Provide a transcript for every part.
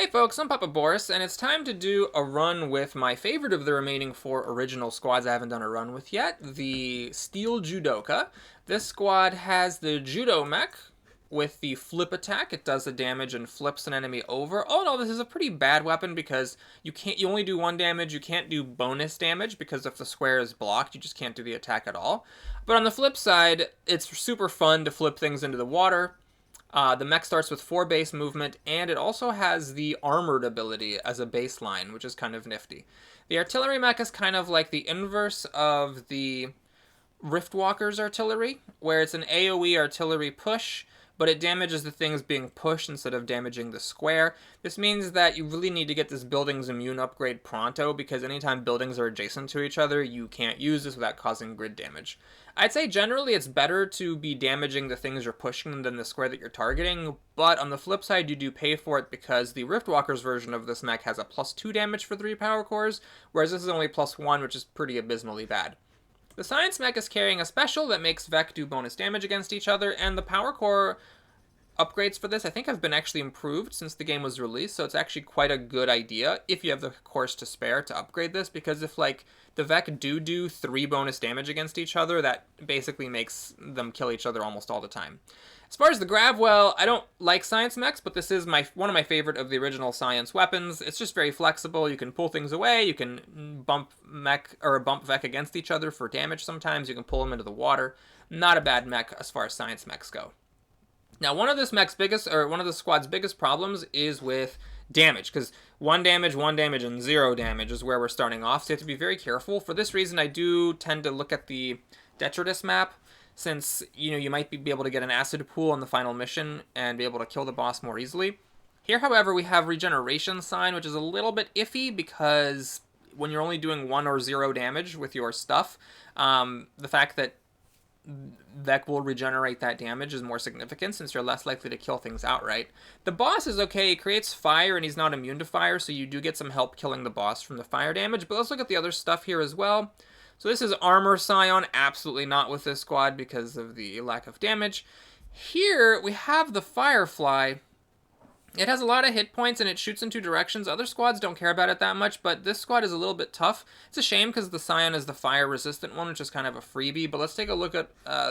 Hey folks, I'm Papa Boris, and it's time to do a run with my favorite of the remaining 4 original squads I haven't done a run with yet, the Steel Judoka. This squad has the Judo mech with the flip attack. It does the damage and flips an enemy over. Oh no, this is a pretty bad weapon because you only do 1 damage, you can't do bonus damage because if the square is blocked, you just can't do the attack at all. But on the flip side, it's super fun to flip things into the water. The mech starts with 4 base movement, and it also has the armored ability as a baseline, which is kind of nifty. The artillery mech is kind of like the inverse of the Riftwalker's artillery, where it's an AoE artillery push, but it damages the things being pushed instead of damaging the square. This means that you really need to get this building's immune upgrade pronto, because anytime buildings are adjacent to each other, you can't use this without causing grid damage. I'd say generally it's better to be damaging the things you're pushing than the square that you're targeting, but on the flip side you do pay for it because the Riftwalker's version of this mech has a +2 damage for 3 power cores, whereas this is only +1, which is pretty abysmally bad. The Science Mech is carrying a special that makes Vec do bonus damage against each other, and the power core upgrades for this I think have been actually improved since the game was released, so it's actually quite a good idea if you have the cores to spare to upgrade this, because if like the Vec do 3 bonus damage against each other, that basically makes them kill each other almost all the time. As far as the grab, well, I don't like science mechs, but this is one of my favorite of the original science weapons. It's just very flexible. You can pull things away. You can bump mech or bump Vec against each other for damage sometimes. You can pull them into the water. Not a bad mech as far as science mechs go. Now, one of the squad's biggest problems is with damage, because 1 damage, 1 damage, and 0 damage is where we're starting off, so you have to be very careful. For this reason, I do tend to look at the Detritus map, since, you might be able to get an acid pool on the final mission and be able to kill the boss more easily. Here, however, we have Regeneration Sign, which is a little bit iffy, because when you're only doing 1 or 0 damage with your stuff, the fact that Vec will regenerate that damage is more significant, since you're less likely to kill things outright. The boss is okay. He creates fire, and he's not immune to fire, so you do get some help killing the boss from the fire damage. But let's look at the other stuff here as well. So this is Armor Scion. Absolutely not with this squad because of the lack of damage. Here we have the Firefly. It has a lot of hit points, and it shoots in 2 directions. Other squads don't care about it that much, but this squad is a little bit tough. It's a shame because the Scion is the fire-resistant one, which is kind of a freebie. But let's take a look at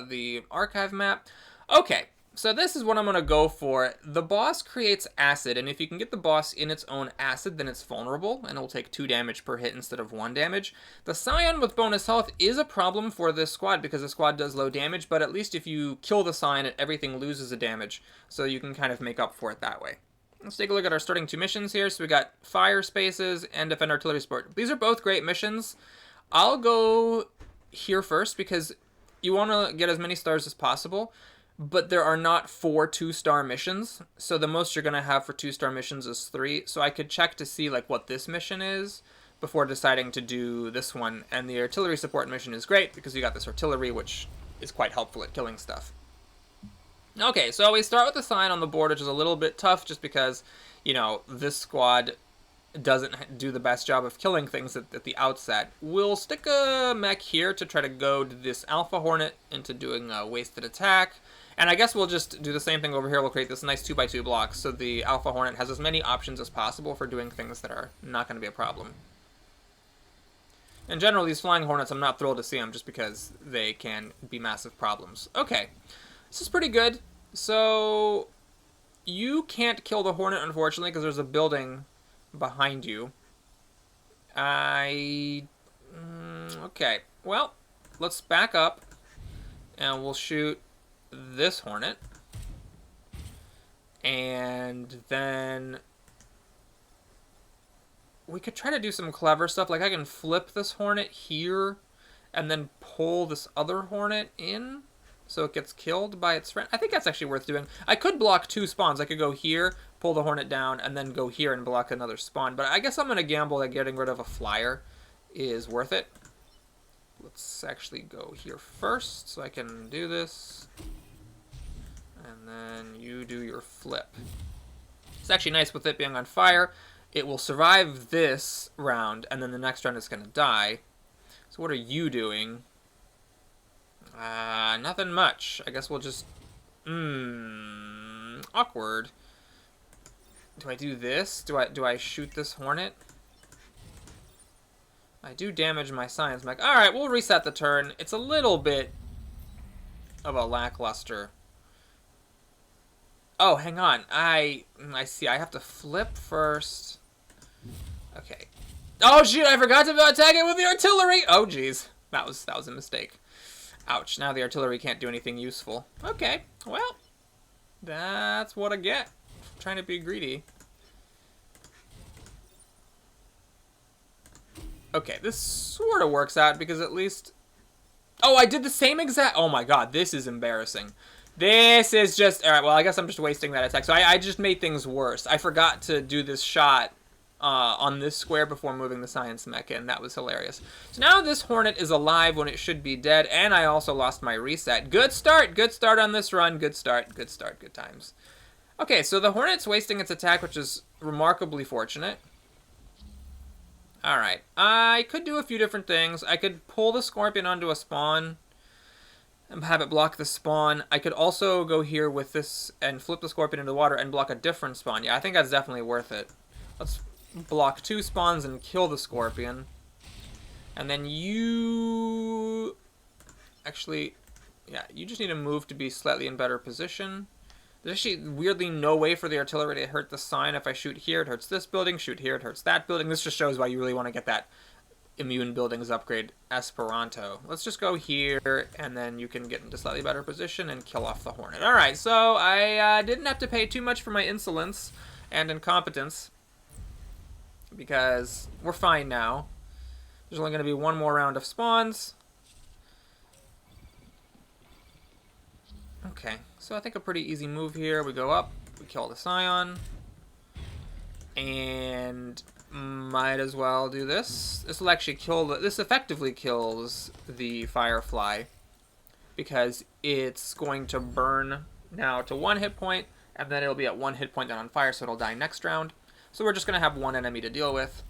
the archive map. Okay, so this is what I'm going to go for. The boss creates acid, and if you can get the boss in its own acid, then it's vulnerable, and it will take 2 damage per hit instead of 1 damage. The Scion with bonus health is a problem for this squad, because the squad does low damage, but at least if you kill the Scion, everything loses a damage, so you can kind of make up for it that way. Let's take a look at our starting 2 missions here. So we got Fire Spaces and Defend Artillery Support. These are both great missions. I'll go here first because you want to get as many stars as possible, but there are not 4 2-star missions. So the most you're going to have for 2-star missions is 3. So I could check to see like what this mission is before deciding to do this one. And the Artillery Support mission is great because you got this artillery, which is quite helpful at killing stuff. Okay, so we start with the Sign on the board, which is a little bit tough just because, this squad doesn't do the best job of killing things at the outset. We'll stick a mech here to try to goad this Alpha Hornet into doing a wasted attack. And I guess we'll just do the same thing over here. We'll create this nice 2x2 block so the Alpha Hornet has as many options as possible for doing things that are not going to be a problem. In general, these Flying Hornets, I'm not thrilled to see them just because they can be massive problems. Okay. This is pretty good. So you can't kill the Hornet, unfortunately, because there's a building behind you. Okay. Well, let's back up, and we'll shoot this Hornet. And then we could try to do some clever stuff. Like I can flip this Hornet here, and then pull this other Hornet in, so it gets killed by its friend. I think that's actually worth doing. I could block 2 spawns. I could go here, pull the Hornet down, and then go here and block another spawn. But I guess I'm going to gamble that getting rid of a flyer is worth it. Let's actually go here first so I can do this. And then you do your flip. It's actually nice with it being on fire. It will survive this round, and then the next round it's going to die. So what are you doing? Nothing much. I guess we'll just... awkward. Do I do this? Do I shoot this hornet? I do damage my science mech. Alright, we'll reset the turn. It's a little bit of a lackluster. Oh, hang on. I see. I have to flip first. Okay. Oh, shoot. I forgot to attack it with the artillery. Oh, jeez. That was a mistake. Ouch. Now the artillery can't do anything useful. Okay. Well, that's what I get. Trying to be greedy. Okay, this sort of works out because at least... Oh, I did the same exact... Oh my god, this is embarrassing. This is just... Alright, well, I guess I'm just wasting that attack. So I just made things worse. I forgot to do this shot on this square before moving the science mech in. That was hilarious. So now this hornet is alive when it should be dead, and I also lost my reset. Good start on this run. Good start, good times. Okay, so the hornet's wasting its attack, which is remarkably fortunate. Alright, I could do a few different things. I could pull the scorpion onto a spawn and have it block the spawn. I could also go here with this and flip the scorpion into the water and block a different spawn. Yeah, I think that's definitely worth it. Let's block 2 spawns and kill the scorpion. And then you... Actually, yeah, you just need to move to be slightly in better position. There's actually weirdly no way for the artillery to hurt the sign. If I shoot here, it hurts this building. Shoot here, it hurts that building. This just shows why you really want to get that immune buildings upgrade Esperanto. Let's just go here, and then you can get into slightly better position and kill off the hornet. Alright, so I didn't have to pay too much for my insolence and incompetence, because we're fine now. There's only going to be one more round of spawns. Okay, so I think a pretty easy move here. We go up, we kill the scion, and might as well do this. This will actually kill this effectively kills the firefly, because it's going to burn now to 1 hit point, and then it'll be at 1 hit point then on fire, so it'll die next round. So we're just going to have 1 enemy to deal with.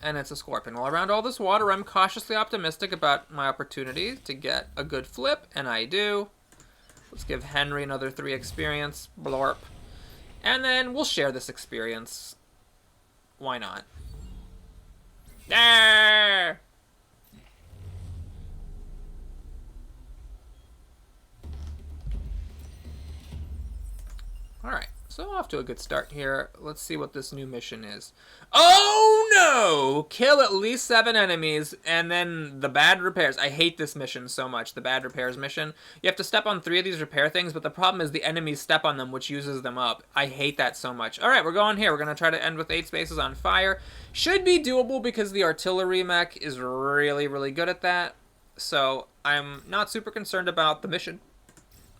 And it's a scorpion. Well, around all this water, I'm cautiously optimistic about my opportunity to get a good flip, and I do. Let's give Henry another 3 experience. Blorp. And then we'll share this experience. Why not? There! Alright. So off to a good start here. Let's see what this new mission is. Oh no! Kill at least 7 enemies, and then the bad repairs. I hate this mission so much, the bad repairs mission. You have to step on 3 of these repair things, but the problem is the enemies step on them, which uses them up. I hate that so much. Alright, we're going here. We're going to try to end with 8 spaces on fire. Should be doable because the artillery mech is really, really good at that. So I'm not super concerned about the mission.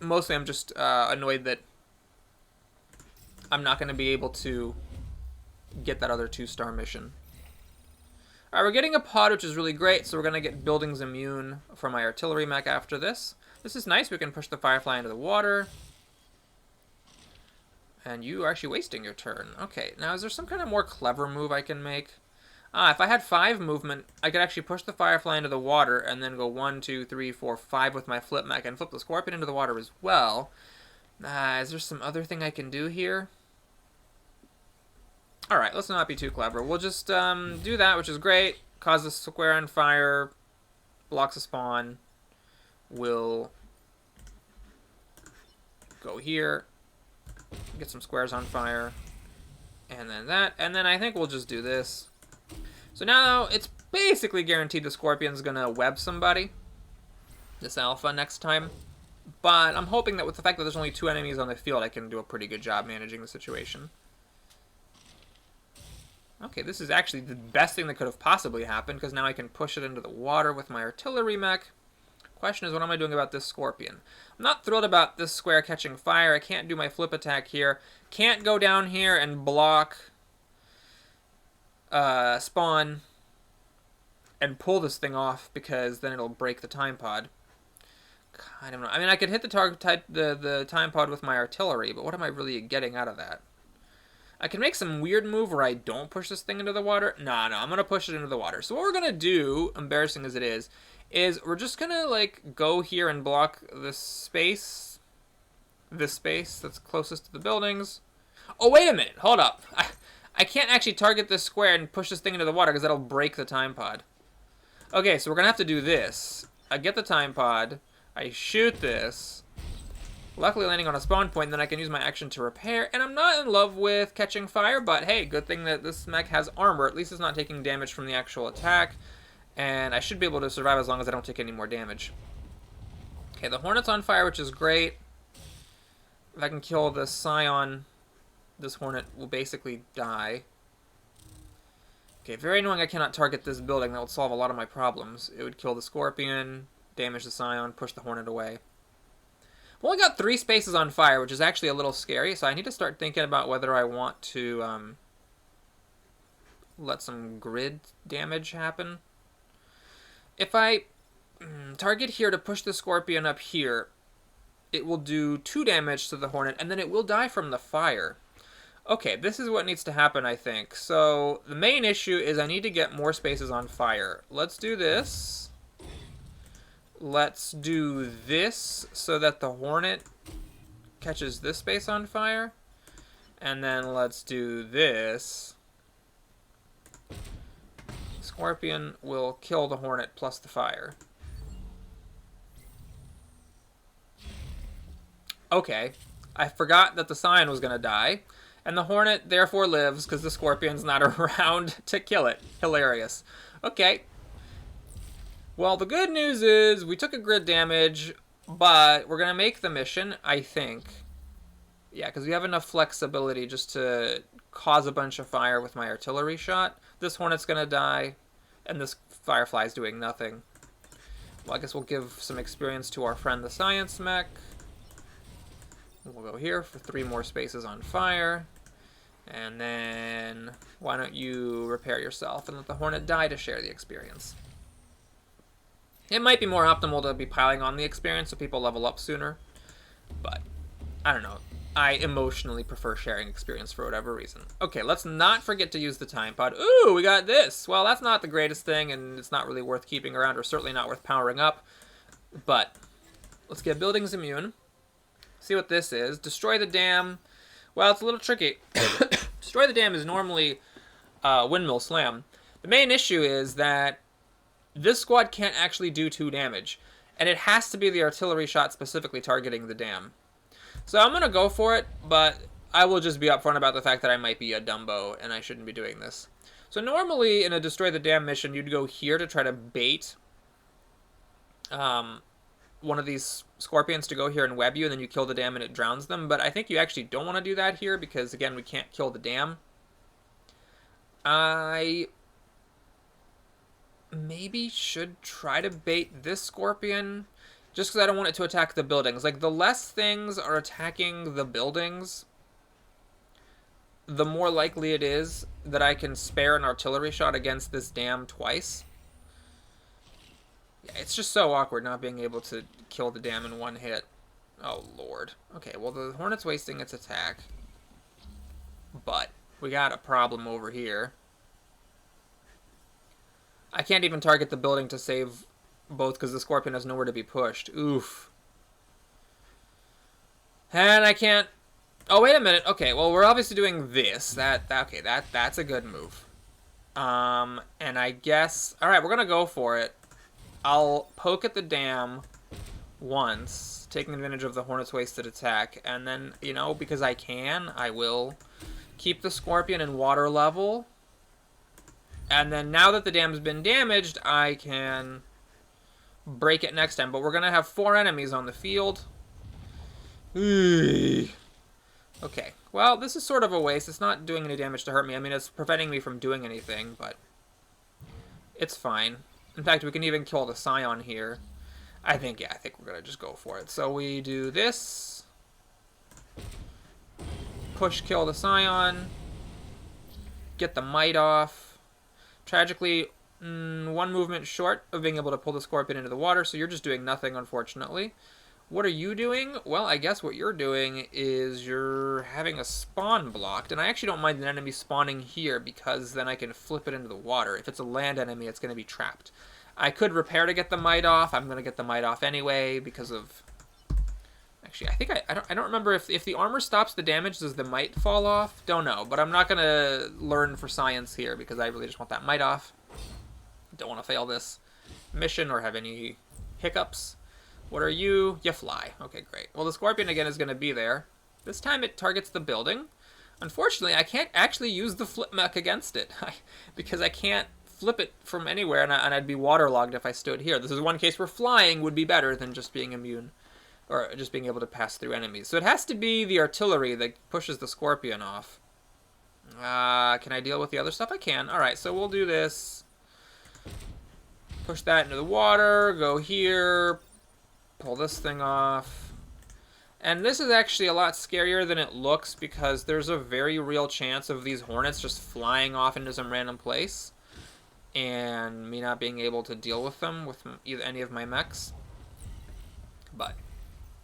Mostly I'm just annoyed that I'm not going to be able to get that other 2-star mission. Alright, we're getting a pod, which is really great, so we're going to get buildings immune from my artillery mech after this. This is nice. We can push the firefly into the water. And you are actually wasting your turn. Okay, now is there some kind of more clever move I can make? If I had 5 movement, I could actually push the firefly into the water and then go 1, 2, 3, 4, 5 with my flip mech and flip the scorpion into the water as well. Is there some other thing I can do here? Alright, let's not be too clever. We'll just do that, which is great. Cause the square on fire. Blocks a spawn. We'll go here. Get some squares on fire. And then that. And then I think we'll just do this. So now it's basically guaranteed the scorpion's going to web somebody. This alpha next time. But I'm hoping that with the fact that there's only 2 enemies on the field, I can do a pretty good job managing the situation. Okay, this is actually the best thing that could have possibly happened, because now I can push it into the water with my artillery mech. Question is, what am I doing about this scorpion? I'm not thrilled about this square catching fire. I can't do my flip attack here. Can't go down here and block spawn and pull this thing off, because then it'll break the time pod. I don't know. I mean, I could hit the target, the time pod with my artillery, but what am I really getting out of that? I can make some weird move where I don't push this thing into the water. No, I'm going to push it into the water. So what we're going to do, embarrassing as it is we're just going to, like, go here and block this space. this space that's closest to the buildings. Oh, wait a minute. Hold up. I can't actually target this square and push this thing into the water because that'll break the time pod. Okay, so we're going to have to do this. I get the time pod. I shoot this. Luckily landing on a spawn point, then I can use my action to repair. And I'm not in love with catching fire, but hey, good thing that this mech has armor. At least it's not taking damage from the actual attack. And I should be able to survive as long as I don't take any more damage. Okay, the Hornet's on fire, which is great. If I can kill the Scion, this Hornet will basically die. Okay, very annoying I cannot target this building. That would solve a lot of my problems. It would kill the Scorpion, damage the Scion, push the Hornet away. I've only got 3 spaces on fire, which is actually a little scary, so I need to start thinking about whether I want to let some grid damage happen. If I target here to push the Scorpion up here, it will do 2 damage to the Hornet, and then it will die from the fire. Okay, this is what needs to happen, I think. So the main issue is I need to get more spaces on fire. Let's do this. Let's do this so that the Hornet catches this space on fire. And then let's do this. Scorpion will kill the Hornet plus the fire. Okay, I forgot that the Scion was going to die. And the Hornet therefore lives because the Scorpion's not around to kill it. Hilarious. Okay. Well, the good news is we took a grid damage, but we're going to make the mission, I think. Yeah, because we have enough flexibility just to cause a bunch of fire with my artillery shot. This Hornet's going to die, and this Firefly's doing nothing. Well, I guess we'll give some experience to our friend the Science Mech. We'll go here for 3 more spaces on fire. And then why don't you repair yourself and let the Hornet die to share the experience. It might be more optimal to be piling on the experience so people level up sooner. But, I don't know. I emotionally prefer sharing experience for whatever reason. Okay, let's not forget to use the time pod. Ooh, we got this! Well, that's not the greatest thing, and it's not really worth keeping around, or certainly not worth powering up. But, let's get buildings immune. See what this is. Destroy the dam. Well, it's a little tricky. Destroy the dam is normally windmill slam. The main issue is that this squad can't actually do 2 damage. And it has to be the artillery shot specifically targeting the dam. So I'm going to go for it, but I will just be upfront about the fact that I might be a Dumbo and I shouldn't be doing this. So normally in a Destroy the Dam mission, you'd go here to try to bait one of these Scorpions to go here and web you, and then you kill the dam and it drowns them. But I think you actually don't want to do that here because, again, we can't kill the dam. I maybe should try to bait this Scorpion just because I don't want it to attack the buildings. Like, the less things are attacking the buildings, the more likely it is that I can spare an artillery shot against this dam twice. Yeah, it's just so awkward not being able to kill the dam in one hit. Oh, Lord. Okay, well, the Hornet's wasting its attack. But we got a problem over here. I can't even target the building to save both because the Scorpion has nowhere to be pushed. Oof. And I can't... Oh, wait a minute. Okay, well, we're obviously doing this. Okay, that's a good move. And I guess... Alright, we're going to go for it. I'll poke at the dam once, taking advantage of the Hornet's wasted attack. And then, you know, because I can, I will keep the Scorpion in water level. And then now that the dam's been damaged, I can break it next time. But we're going to have 4 enemies on the field. Okay. Well, this is sort of a waste. It's not doing any damage to hurt me. I mean, it's preventing me from doing anything, but it's fine. In fact, we can even kill the Scion here. I think we're going to just go for it. So we do this. Push kill the Scion. Get the Might off. Tragically, 1 movement short of being able to pull the Scorpion into the water, so you're just doing nothing, unfortunately. What are you doing? Well, I guess what you're doing is you're having a spawn blocked, and I actually don't mind an enemy spawning here because then I can flip it into the water. If it's a land enemy, it's going to be trapped. I could repair to get the Might off. I'm going to get the Might off anyway because of... Actually, I think I don't remember if the armor stops the damage, does the might fall off? Don't know, but I'm not going to learn for science here because I really just want that might off. Don't want to fail this mission or have any hiccups. What are you? You fly. Okay, great. Well, the Scorpion again is going to be there. This time it targets the building. Unfortunately, I can't actually use the flip mech against it because I can't flip it from anywhere, and I'd be waterlogged if I stood here. This is one case where flying would be better than just being immune, or just being able to pass through enemies. So it has to be the artillery that pushes the Scorpion off. Can I deal with the other stuff? I can. Alright, so we'll do this. Push that into the water, go here, pull this thing off. And this is actually a lot scarier than it looks because there's a very real chance of these Hornets just flying off into some random place and me not being able to deal with them with either any of my mechs. But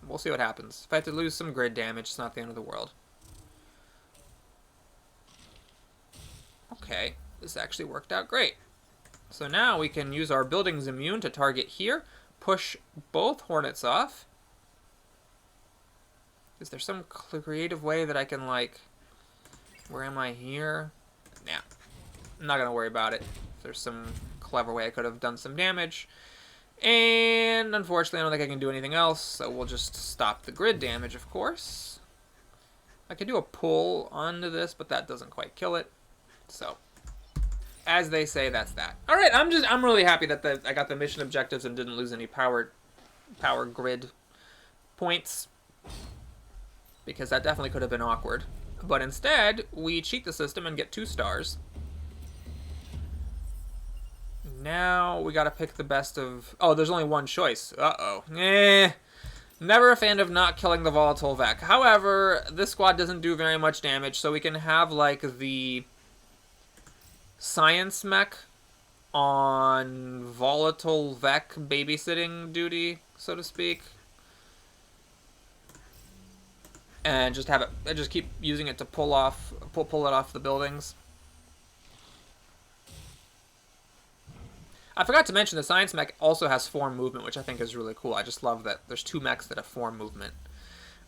we'll see what happens. If I have to lose some grid damage, it's not the end of the world. Okay, this actually worked out great. So now we can use our Buildings Immune to target here, push both Hornets off. Is there some creative way that I can, like... Where am I here? Nah. I'm not going to worry about it. If there's some clever way I could have done some damage. And unfortunately, I don't think I can do anything else, so we'll just stop the grid damage, of course. I could do a pull onto this, but that doesn't quite kill it. So, as they say, that's that. Alright, I'm really happy that I got the mission objectives and didn't lose any power grid points, because that definitely could have been awkward. But instead, we cheat the system and get 2 stars. Now we gotta pick the best of... Oh, there's only one choice. Uh-oh. Never a fan of not killing the volatile Vec. However, this squad doesn't do very much damage, so we can have, like, the science mech on volatile Vec babysitting duty, so to speak. And just have it, just keep using it to pull it off the buildings. I forgot to mention the science mech also has form movement, which I think is really cool. I just love that there's 2 mechs that have form movement.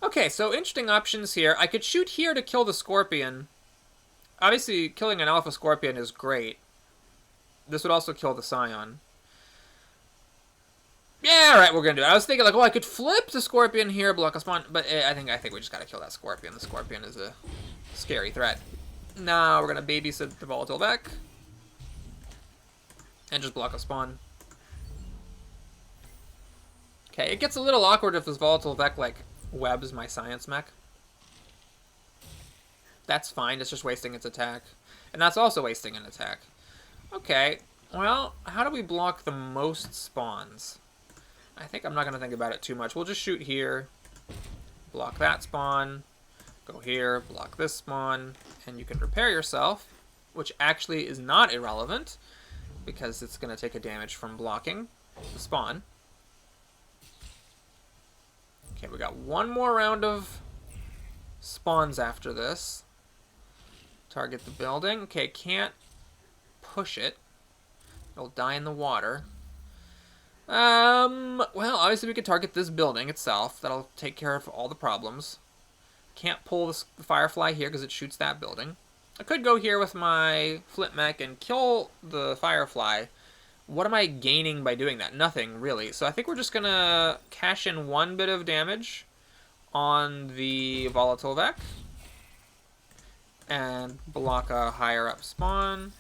Okay, so interesting options here. I could shoot here to kill the Scorpion. Obviously, killing an Alpha Scorpion is great. This would also kill the Scion. Yeah, alright, we're gonna do it. I was thinking, like, oh, I could flip the Scorpion here, block a spawn, but I think we just gotta kill that Scorpion. The Scorpion is a scary threat. Now we're gonna babysit the volatile Vec. And just block a spawn. Okay, it gets a little awkward if this volatile Vec, like, webs my science mech. That's fine, it's just wasting its attack. And that's also wasting an attack. Okay, well, how do we block the most spawns? I think I'm not going to think about it too much. We'll just shoot here, block that spawn, go here, block this spawn, and you can repair yourself, which actually is not irrelevant, because it's going to take a damage from blocking the spawn. Okay, we got one more round of spawns after this. Target the building. Okay, can't push it. It'll die in the water. Well, obviously we could target this building itself. That'll take care of all the problems. Can't pull the Firefly here because it shoots that building. I could go here with my flip mech and kill the Firefly. What am I gaining by doing that? Nothing, really. So I think we're just going to cash in 1 bit of damage on the volatile Vec. And block a higher up spawn.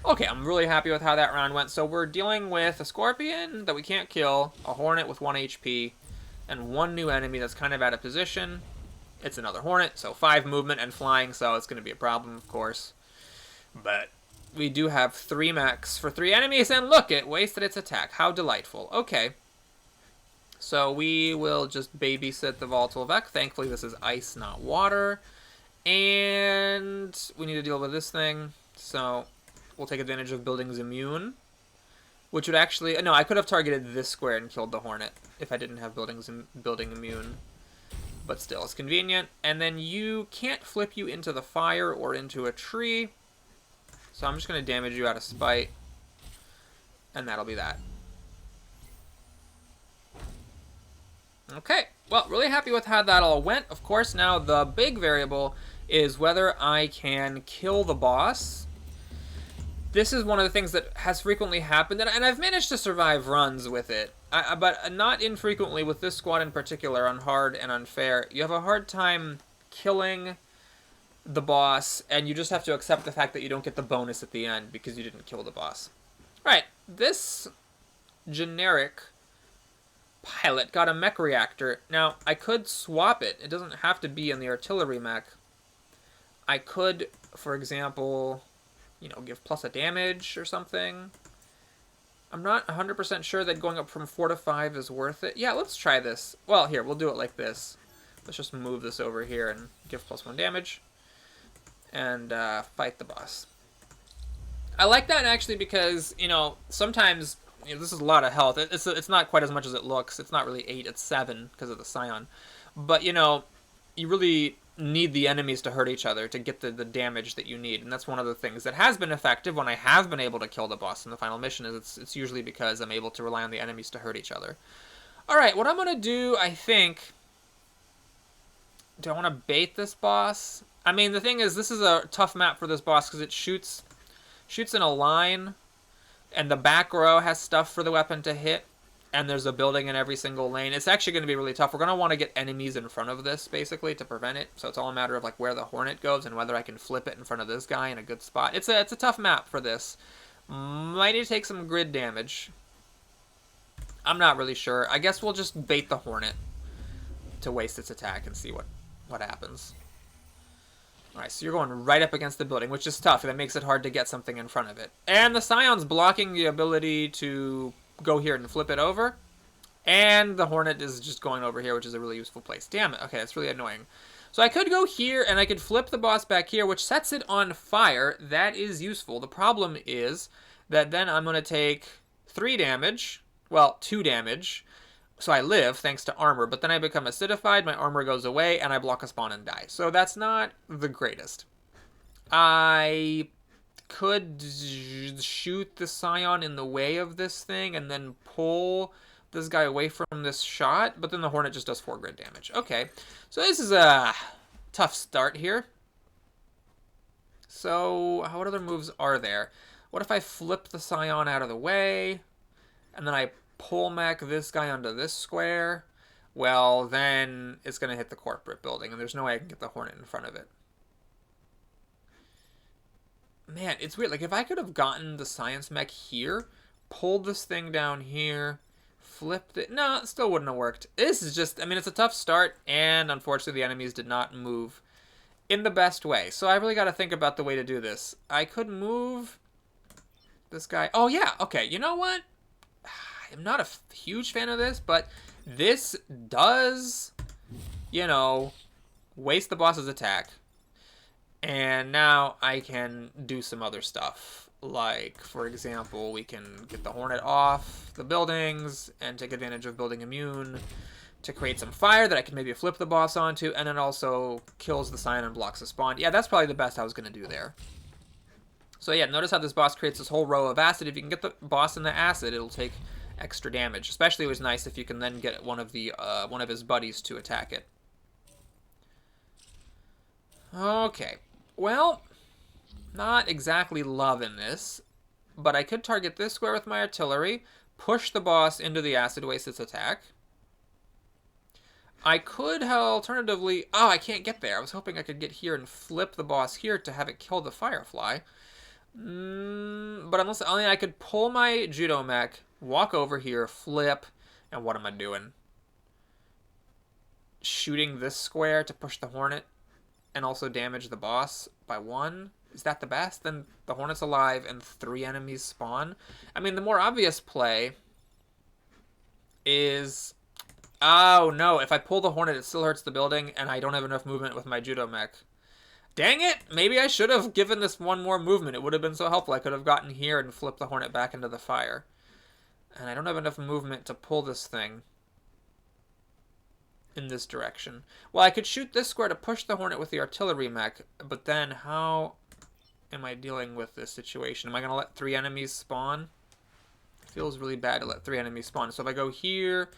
Okay, I'm really happy with how that round went. So we're dealing with a Scorpion that we can't kill, a Hornet with 1 HP, and 1 new enemy that's kind of out of position. It's another Hornet, so 5 movement and flying, so it's going to be a problem, of course. But we do have 3 mechs for 3 enemies, and look, it wasted its attack. How delightful. Okay. So we will just babysit the volatile Vec. Thankfully, this is ice, not water. And we need to deal with this thing, so we'll take advantage of Buildings Immune, which would actually... No, I could have targeted this square and killed the Hornet if I didn't have Building Immune. But still, it's convenient. And then you can't flip you into the fire or into a tree, so I'm just going to damage you out of spite, and that'll be that. Okay, Well, really happy with how that all went. Of course, now the big variable is whether I can kill the boss. This is one of the things that has frequently happened, and I've managed to survive runs with it, but not infrequently with this squad in particular on hard and unfair. You have a hard time killing the boss, and you just have to accept the fact that you don't get the bonus at the end because you didn't kill the boss. Alright, this generic pilot got a mech reactor. Now, I could swap it. It doesn't have to be in the artillery mech. I could, for example, you know, give plus a damage or something. I'm not 100% sure that going up from 4 to 5 is worth it. Yeah, let's try this. Well, here, we'll do it like this. Let's just move this over here and give plus 1 damage. And fight the boss. I like that actually because, you know, sometimes, you know, this is a lot of health. It's not quite as much as it looks. It's not really 8, it's 7 because of the Scion. But, you know, you really need the enemies to hurt each other to get the damage that you need, and that's one of the things that has been effective when I have been able to kill the boss in the final mission. Is it's usually because I'm able to rely on the enemies to hurt each other. Alright, what I'm going to do, I think... Do I want to bait this boss? I mean, the thing is, this is a tough map for this boss because it shoots in a line, and the back row has stuff for the weapon to hit, and there's a building in every single lane. It's actually going to be really tough. We're going to want to get enemies in front of this, basically, to prevent it. So it's all a matter of like where the Hornet goes and whether I can flip it in front of this guy in a good spot. It's a tough map for this. Might need to take some grid damage. I'm not really sure. I guess we'll just bait the Hornet to waste its attack and see what happens. Alright, so you're going right up against the building, which is tough. That makes it hard to get something in front of it. And the Scion's blocking the ability to go here and flip it over. And the Hornet is just going over here, which is a really useful place. Damn it. Okay, that's really annoying. So I could go here, and I could flip the boss back here, which sets it on fire. That is useful. The problem is that then I'm going to take 3 damage. Well, 2 damage. So I live, thanks to armor. But then I become acidified, my armor goes away, and I block a spawn and die. So that's not the greatest. I could shoot the Scion in the way of this thing and then pull this guy away from this shot, but then the Hornet just does 4 grid damage. Okay, so this is a tough start here. So what other moves are there? What if I flip the Scion out of the way, and then I pull mech this guy onto this square? Well, then it's going to hit the corporate building, and there's no way I can get the Hornet in front of it. Man, it's weird. Like, if I could have gotten the science mech here, pulled this thing down here, flipped it... No, it still wouldn't have worked. This is just... I mean, it's a tough start, and unfortunately the enemies did not move in the best way. So I really got to think about the way to do this. I could move this guy... Oh, yeah. Okay, you know what? I'm not a huge fan of this, but this does, you know, waste the boss's attack. And now I can do some other stuff. Like, for example, we can get the Hornet off the buildings and take advantage of building immune to create some fire that I can maybe flip the boss onto, and then also kills the Scion and blocks the spawn. Yeah, that's probably the best I was going to do there. So yeah, notice how this boss creates this whole row of acid. If you can get the boss in the acid, it'll take extra damage. Especially it was nice if you can then get one of his buddies to attack it. Okay. Well, not exactly loving this, but I could target this square with my artillery, push the boss into the acid, waste its attack. I could alternatively... Oh, I can't get there. I was hoping I could get here and flip the boss here to have it kill the Firefly. But unless only I could pull my Judo mech, walk over here, flip, and what am I doing? Shooting this square to push the Hornet and also damage the boss by 1? Is that the best? Then the Hornet's alive and 3 enemies spawn. I mean, the more obvious play is... Oh, no. If I pull the Hornet, it still hurts the building, and I don't have enough movement with my Judo mech. Dang it! Maybe I should have given this 1 more movement. It would have been so helpful. I could have gotten here and flipped the Hornet back into the fire. And I don't have enough movement to pull this thing in this direction. Well, I could shoot this square to push the Hornet with the artillery mech, but then how am I dealing with this situation? Am I going to let 3 enemies spawn? It feels really bad to let 3 enemies spawn. So if I go here,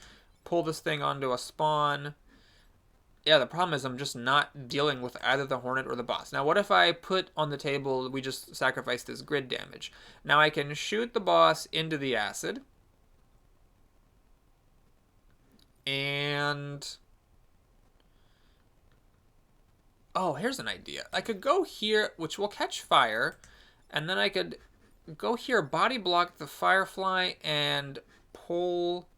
pull this thing onto a spawn, Yeah, the problem is I'm just not dealing with either the Hornet or the boss. Now, what if I put on the table, we just sacrificed this grid damage. Now I can shoot the boss into the acid. And... oh, here's an idea. I could go here, which will catch fire, and then I could go here, body block the Firefly, and pull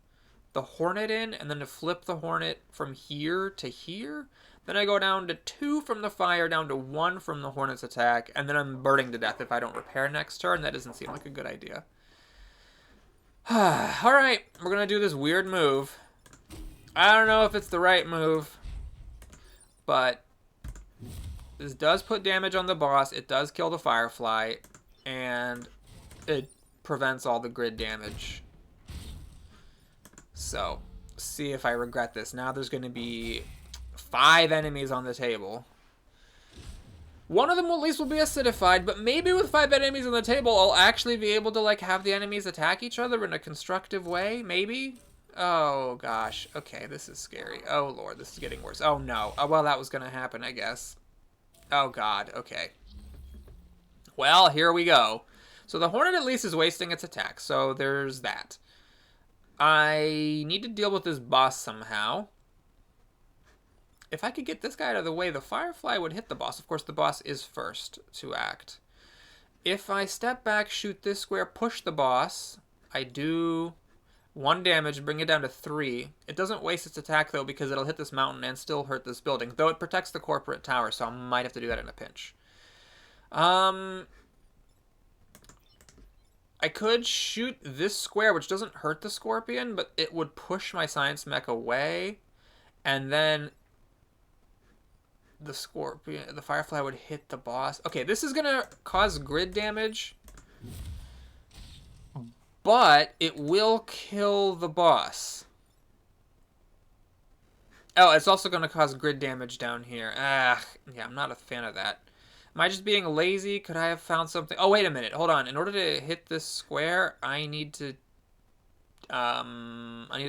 the Hornet in, and then to flip the Hornet from here to here. Then I go down to 2 from the fire, down to 1 from the Hornet's attack, and then I'm burning to death if I don't repair next turn. That doesn't seem like a good idea. Alright, we're going to do this weird move. I don't know if it's the right move, but this does put damage on the boss. It does kill the Firefly, and it prevents all the grid damage. So, see if I regret this. Now there's going to be 5 enemies on the table. One of them at least will be acidified, but maybe with 5 enemies on the table, I'll actually be able to like have the enemies attack each other in a constructive way. Maybe? Oh, gosh. Okay, this is scary. Oh, Lord, this is getting worse. Oh, no. Oh, well, that was going to happen, I guess. Oh, God. Okay. Well, here we go. So the Hornet at least is wasting its attack, so there's that. I need to deal with this boss somehow. If I could get this guy out of the way, the Firefly would hit the boss. Of course, the boss is first to act. If I step back, shoot this square, push the boss, I do 1 damage, bring it down to 3. It doesn't waste its attack, though, because it'll hit this mountain and still hurt this building, though it protects the corporate tower, so I might have to do that in a pinch. I could shoot this square, which doesn't hurt the Scorpion, but it would push my Science Mech away, and then the Firefly would hit the boss. Okay, this is gonna cause grid damage, but it will kill the boss. Oh, it's also gonna cause grid damage down here. Ah, yeah, I'm not a fan of that. Am I just being lazy? Could I have found something? Oh, wait a minute. Hold on. In order to hit this square, I need to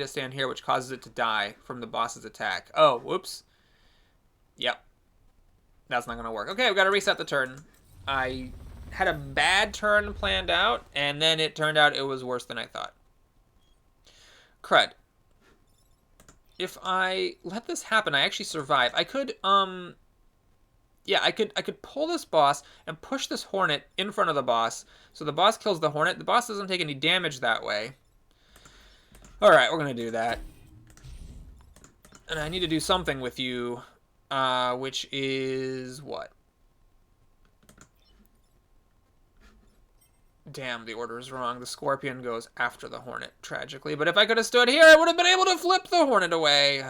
stand here, which causes it to die from the boss's attack. Oh, whoops. Yep. That's not going to work. Okay, we've got to reset the turn. I had a bad turn planned out, and then it turned out it was worse than I thought. Crud. If I let this happen, I actually survive. I could, yeah, I could pull this boss and push this Hornet in front of the boss. So the boss kills the Hornet. The boss doesn't take any damage that way. Alright, we're going to do that. And I need to do something with you, which is what? Damn, the order is wrong. The Scorpion goes after the Hornet, tragically. But if I could have stood here, I would have been able to flip the Hornet away.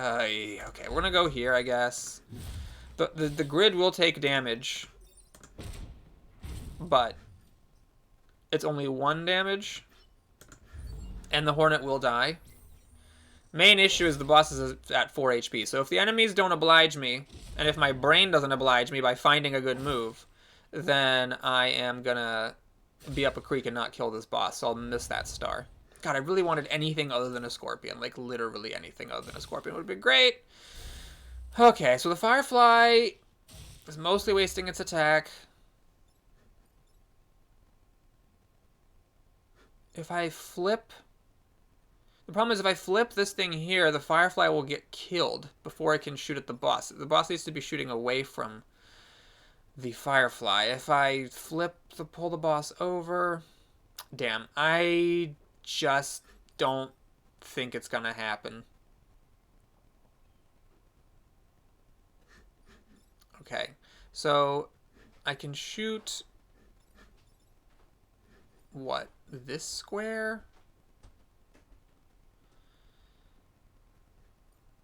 Okay, we're going to go here, I guess. The grid will take damage, but it's only 1 damage, and the Hornet will die. Main issue is the boss is at 4 HP, so if the enemies don't oblige me, and if my brain doesn't oblige me by finding a good move, then I am gonna be up a creek and not kill this boss, so I'll miss that star. God, I really wanted anything other than a Scorpion, like literally anything other than a Scorpion would have been great. Okay, so the Firefly is mostly wasting its attack. If I flip... the problem is if I flip this thing here, the Firefly will get killed before it can shoot at the boss. The boss needs to be shooting away from the Firefly. If I pull the boss over... damn, I just don't think it's gonna happen. Okay, so I can shoot, what, this square?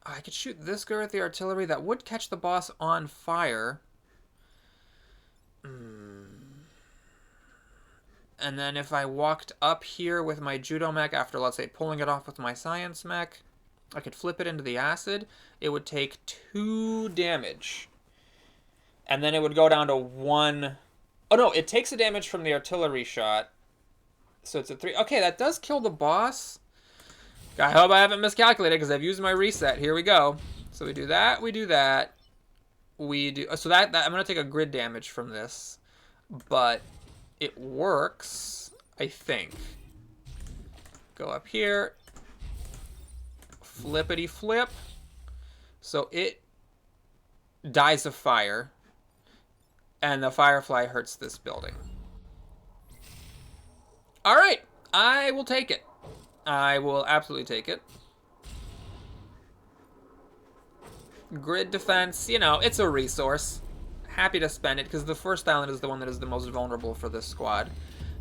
I could shoot this guy with the artillery. That would catch the boss on fire. And then if I walked up here with my Judo mech after, let's say, pulling it off with my Science mech, I could flip it into the acid. It would take 2 damage. And then it would go down to 1. Oh, no, it takes the damage from the artillery shot. So it's a 3. Okay, that does kill the boss. I hope I haven't miscalculated because I've used my reset. Here we go. So we do that, we do that. We do... So that I'm going to take a grid damage from this. But it works, I think. Go up here. Flippity flip. So it dies of fire. And the firefly hurts this building. Alright, I will take it. I will absolutely take it. Grid defense, you know, it's a resource. Happy to spend it, because the first island is the one that is the most vulnerable for this squad.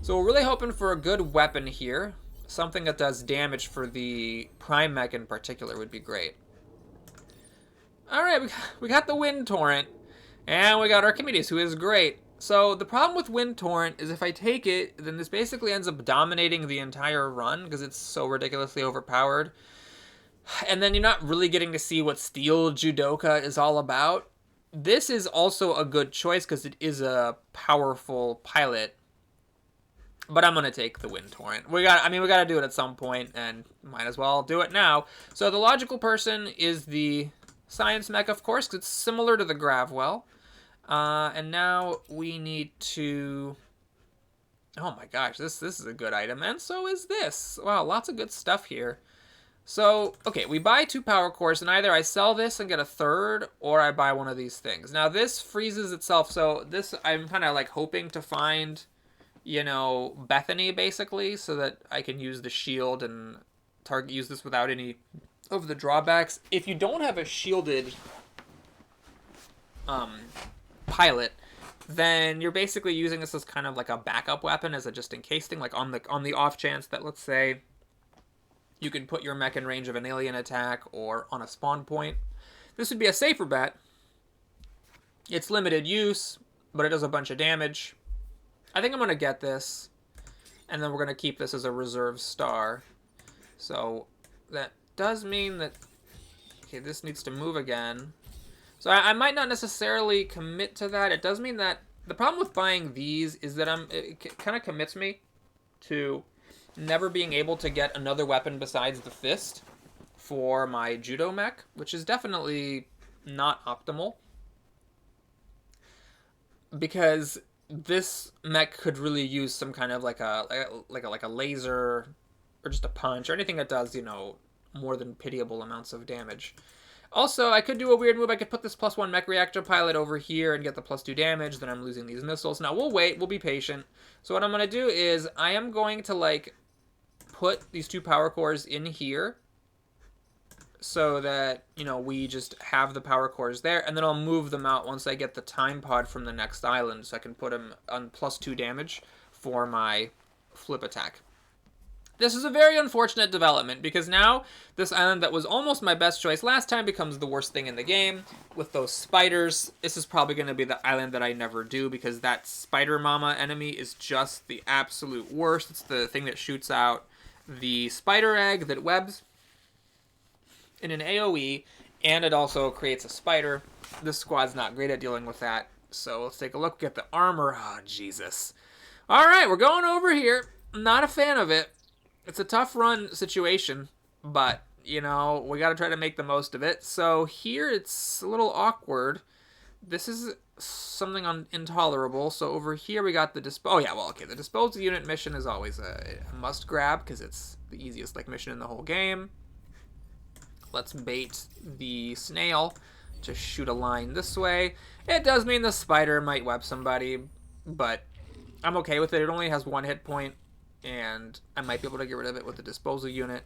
So we're really hoping for a good weapon here. Something that does damage for the Prime Mech in particular would be great. Alright, we got the Wind Torrent. And we got Archimedes, who is great. So the problem with Wind Torrent is if I take it, then this basically ends up dominating the entire run, because it's so ridiculously overpowered. And then you're not really getting to see what Steel Judoka is all about. This is also a good choice because it is a powerful pilot. But I'm gonna take the Wind Torrent. We got to do it at some point, and might as well do it now. So the logical person is the Science Mech, of course, because it's similar to the Gravwell. And now we need to... Oh my gosh, this is a good item, and so is this. Wow, lots of good stuff here. So, okay, we buy 2 power cores, and either I sell this and get a third, or I buy one of these things. Now, this freezes itself, so this, I'm kind of like hoping to find, you know, Bethany, basically, so that I can use the shield and use this without any of the drawbacks. If you don't have a shielded pilot, then you're basically using this as kind of like a backup weapon, as a just-in-case thing, like on the off chance that, let's say, you can put your mech in range of an alien attack or on a spawn point. This would be a safer bet. It's limited use, but it does a bunch of damage. I think I'm going to get this, and then we're going to keep this as a reserve star. So that does mean that... Okay, this needs to move again. So I might not necessarily commit to that. It does mean that... The problem with buying these is that it kind of commits me to never being able to get another weapon besides the fist for my judo mech, which is definitely not optimal. Because this mech could really use some kind of like a laser or just a punch or anything that does, you know, more than pitiable amounts of damage. Also, I could do a weird move. I could put this +1 mech reactor pilot over here and get the +2 damage. Then I'm losing these missiles. Now, we'll wait. We'll be patient. So what I'm going to do is I am going to, like, put these 2 power cores in here so that, you know, we just have the power cores there. And then I'll move them out once I get the time pod from the next island so I can put them on +2 damage for my flip attack. This is a very unfortunate development, because now this island that was almost my best choice last time becomes the worst thing in the game. With those spiders, this is probably going to be the island that I never do, because that spider mama enemy is just the absolute worst. It's the thing that shoots out the spider egg that webs in an AoE, and it also creates a spider. This squad's not great at dealing with that, so let's take a look at the armor. Oh, Jesus. Alright, we're going over here. I'm not a fan of it. It's a tough run situation, but, you know, we got to try to make the most of it. So here it's a little awkward. This is something intolerable. So over here we got the the disposal unit mission is always a must grab, because it's the easiest mission in the whole game. Let's bait the snail to shoot a line this way. It does mean the spider might web somebody, but I'm okay with it. It only has 1 hit point, and I might be able to get rid of it with the disposal unit.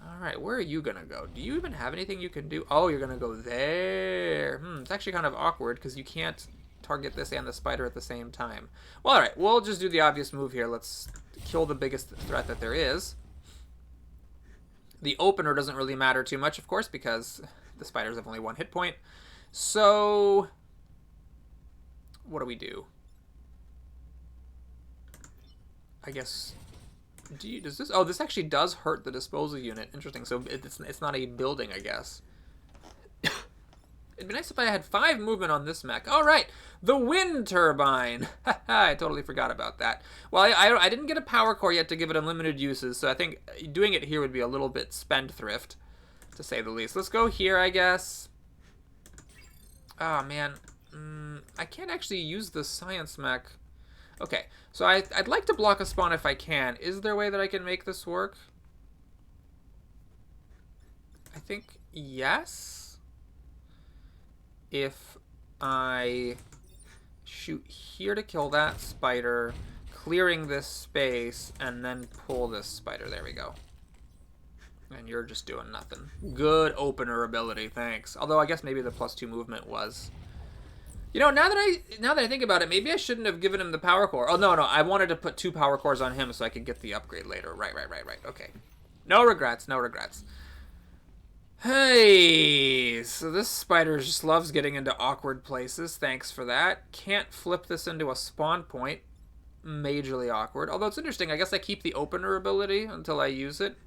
Alright, where are you gonna go? Do you even have anything you can do? Oh, you're gonna go there. It's actually kind of awkward, because you can't target this and the spider at the same time. Well, alright, we'll just do the obvious move here. Let's kill the biggest threat that there is. The opener doesn't really matter too much, of course, because the spiders have only 1 hit point. So, what do we do? I guess, does this, oh, this actually does hurt the disposal unit. Interesting, so it's not a building, I guess. It'd be nice if I had 5 movement on this mech. All right, the wind turbine. I totally forgot about that. Well, I didn't get a power core yet to give it unlimited uses, so I think doing it here would be a little bit spendthrift to say the least. Let's go here, I guess. Oh, man. I can't actually use the science mech. Okay, so I'd like to block a spawn if I can. Is there a way that I can make this work? I think yes. If I shoot here to kill that spider, clearing this space, and then pull this spider. There we go. And you're just doing nothing. Good opener ability, thanks. Although I guess maybe the +2 movement was. You know, now that I think about it, maybe I shouldn't have given him the power core. Oh no, I wanted to put 2 power cores on him so I could get the upgrade later. Right. Okay. No regrets, no regrets. Hey, so this spider just loves getting into awkward places. Thanks for that. Can't flip this into a spawn point. Majorly awkward. Although it's interesting, I guess I keep the opener ability until I use it.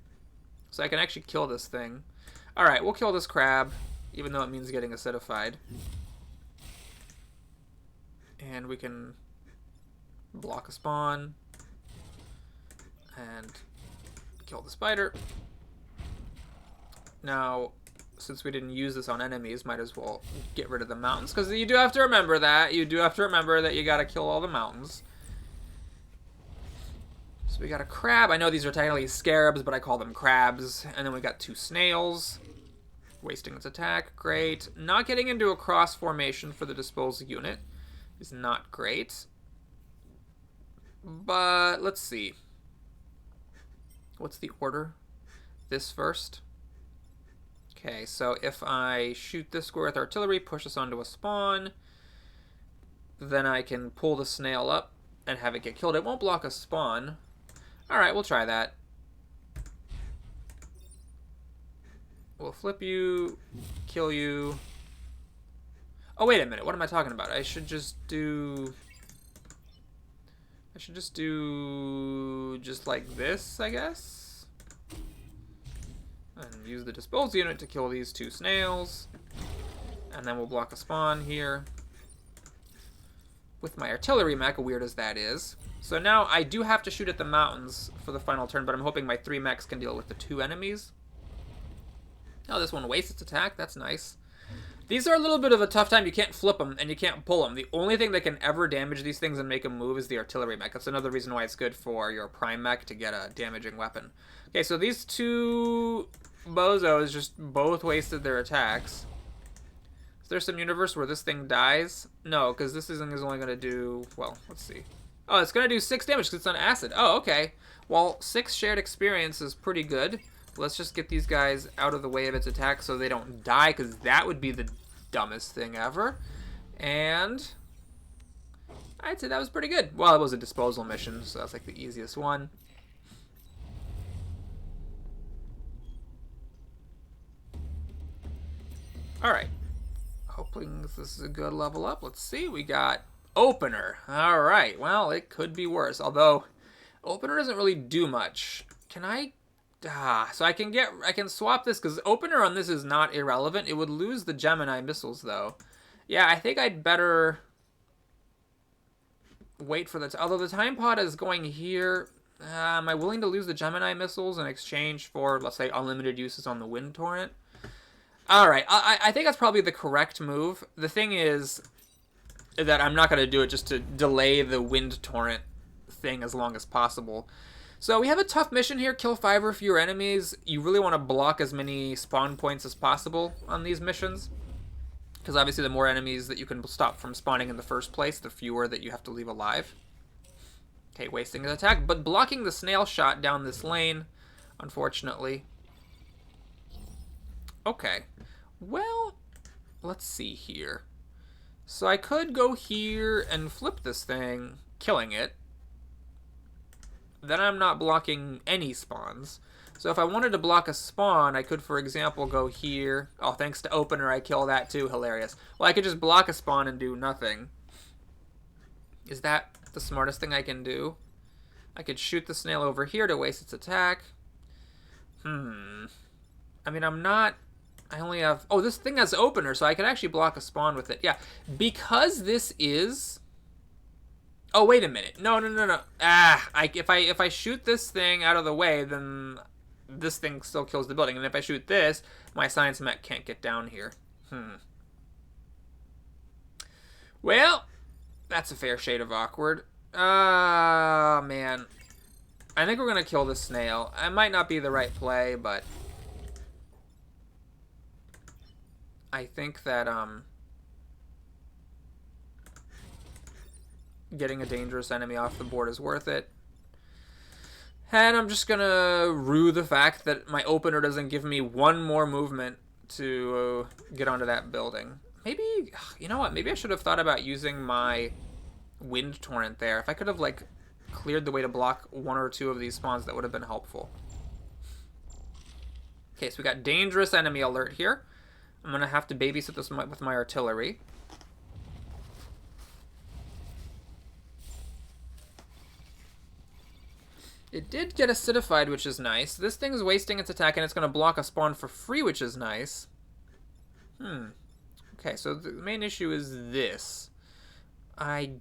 So I can actually kill this thing. Alright, we'll kill this crab, even though it means getting acidified. And we can block a spawn. And kill the spider. Now, since we didn't use this on enemies, might as well get rid of the mountains. Because you do have to remember that. You do have to remember that you gotta kill all the mountains. So we got a crab. I know these are technically scarabs, but I call them crabs. And then we got 2 snails. Wasting its attack. Great. Not getting into a cross formation for the disposal unit is not great. But let's see. What's the order? This first. Okay, so if I shoot this square with artillery, push this onto a spawn, then I can pull the snail up and have it get killed. It won't block a spawn. Alright, we'll try that. We'll flip you, kill you. Oh, wait a minute. What am I talking about? I should just do just like this, I guess. And use the disposal unit to kill these 2 snails. And then we'll block a spawn here. With my artillery mech, weird as that is. So now I do have to shoot at the mountains for the final turn, but I'm hoping my 3 mechs can deal with the 2 enemies. Oh, this one wastes its attack. That's nice. These are a little bit of a tough time. You can't flip them, and you can't pull them. The only thing that can ever damage these things and make them move is the artillery mech. That's another reason why it's good for your prime mech to get a damaging weapon. Okay, so these 2 bozos just both wasted their attacks. Is there some universe where this thing dies? No, because this thing is only going to do... Well, let's see. Oh, it's going to do 6 damage because it's on acid. Oh, okay. Well, 6 shared experience is pretty good. Let's just get these guys out of the way of its attack so they don't die, because that would be the dumbest thing ever. And I'd say that was pretty good. Well, it was a disposal mission, so that's like the easiest one. Alright. Hoping this is a good level up. Let's see. We got opener. Alright. Well, it could be worse. Although, opener doesn't really do much. Can I... so I can swap this, because opener on this is not irrelevant. It would lose the Gemini missiles, though. Yeah, I think I'd better wait for the... Although the time pod is going here... am I willing to lose the Gemini missiles in exchange for, let's say, unlimited uses on the wind torrent? Alright, I think that's probably the correct move. The thing is that I'm not going to do it just to delay the wind torrent thing as long as possible. So we have a tough mission here, kill 5 or fewer enemies. You really want to block as many spawn points as possible on these missions, because obviously the more enemies that you can stop from spawning in the first place, the fewer that you have to leave alive. Okay, wasting an attack, but blocking the snail shot down this lane, unfortunately. Okay, well, let's see here. So I could go here and flip this thing, killing it. Then I'm not blocking any spawns. So if I wanted to block a spawn, I could, for example, go here. Oh, thanks to opener, I kill that too. Hilarious. Well, I could just block a spawn and do nothing. Is that the smartest thing I can do? I could shoot the snail over here to waste its attack. I mean, I'm not... I only have... Oh, this thing has opener, so I could actually block a spawn with it. Yeah, because this is... Oh, wait a minute. No. If I shoot this thing out of the way, then this thing still kills the building. And if I shoot this, my science mech can't get down here. Well, that's a fair shade of awkward. Ah, man. I think we're going to kill the snail. It might not be the right play, but I think that getting a dangerous enemy off the board is worth it. And I'm just going to rue the fact that my opener doesn't give me one more movement to get onto that building. Maybe, you know what? Maybe I should have thought about using my wind torrent there. If I could have, like, cleared the way to block one or two of these spawns, that would have been helpful. Okay, so we got dangerous enemy alert here. I'm going to have to babysit this with my artillery. It did get acidified, which is nice. This thing's wasting its attack, and it's going to block a spawn for free, which is nice. Okay, so the main issue is this. I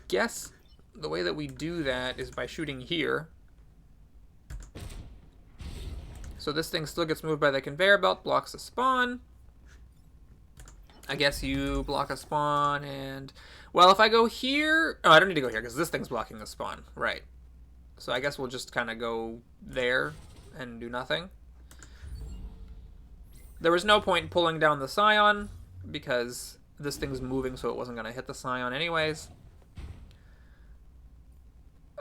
guess the way that we do that is by shooting here. So this thing still gets moved by the conveyor belt, blocks a spawn. I guess you block a spawn, and... Well, if I go here... Oh, I don't need to go here, because this thing's blocking the spawn. Right. So I guess we'll just kind of go there and do nothing. There was no point in pulling down the Scion, because this thing's moving, so it wasn't going to hit the Scion anyways.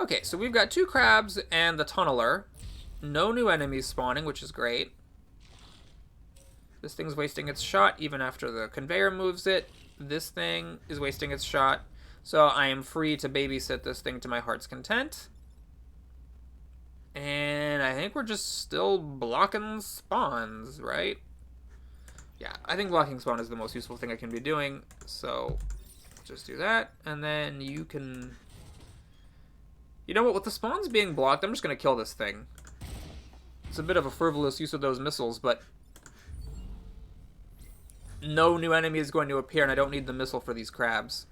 Okay, so we've got 2 crabs and the tunneler. No new enemies spawning, which is great. This thing's wasting its shot even after the conveyor moves it. This thing is wasting its shot. So I am free to babysit this thing to my heart's content. And I think we're just still blocking spawns, right? Yeah, I think blocking spawn is the most useful thing I can be doing. So just do that. And then you can... You know what? With the spawns being blocked, I'm just going to kill this thing. It's a bit of a frivolous use of those missiles, but no new enemy is going to appear, and I don't need the missile for these crabs.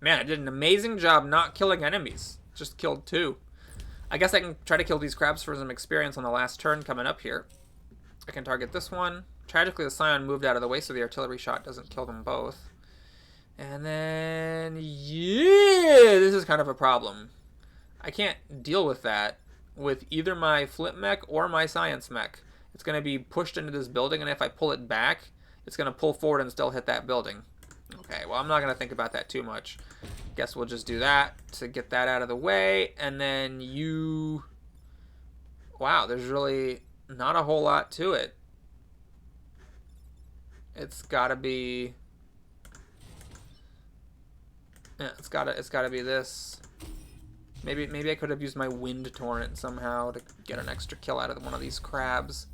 Man, I did an amazing job not killing enemies. Just killed 2. I guess I can try to kill these crabs for some experience on the last turn coming up here. I can target this one. Tragically, the Scion moved out of the way, so the artillery shot doesn't kill them both. And then, yeah, this is kind of a problem. I can't deal with that with either my flip mech or my science mech. It's going to be pushed into this building, and if I pull it back, it's going to pull forward and still hit that building. Okay, well, I'm not going to think about that too much. Guess we'll just do that to get that out of the way, and then you... Wow, there's really not a whole lot to it. It's got to be... Yeah, it's gotta be this. Maybe I could have used my wind torrent somehow to get an extra kill out of one of these crabs.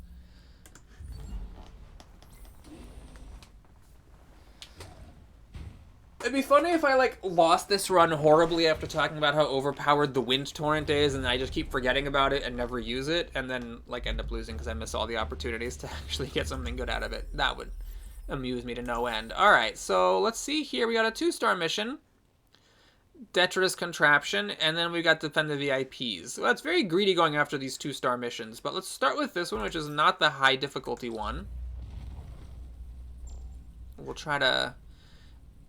It'd be funny if I, like, lost this run horribly after talking about how overpowered the wind torrent is, and I just keep forgetting about it and never use it, and then, like, end up losing because I miss all the opportunities to actually get something good out of it. That would amuse me to no end. Alright, so let's see here. We got a 2-star mission. Detritus Contraption, and then we got Defend the VIPs. So that's very greedy going after these 2-star missions, but let's start with this one, which is not the high difficulty one. We'll try to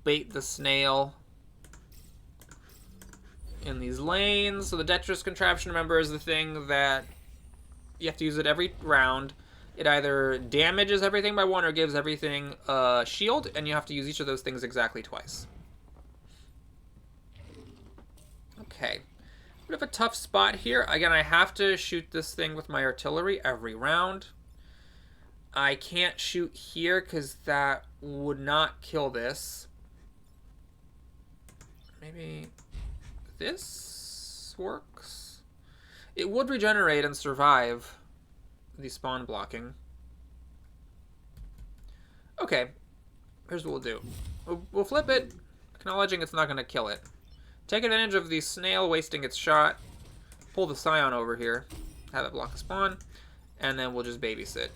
bait the snail in these lanes. So the Detritus Contraption, remember, is the thing that you have to use it every round. It either damages everything by 1 or gives everything a shield, and you have to use each of those things exactly twice. Okay, bit of a tough spot here. Again, I have to shoot this thing with my artillery every round. I can't shoot here because that would not kill this. Maybe this works? It would regenerate and survive the spawn blocking. Okay, here's what we'll do. We'll flip it, acknowledging it's not going to kill it. Take advantage of the snail wasting its shot. Pull the Scion over here. Have it block a spawn. And then we'll just babysit.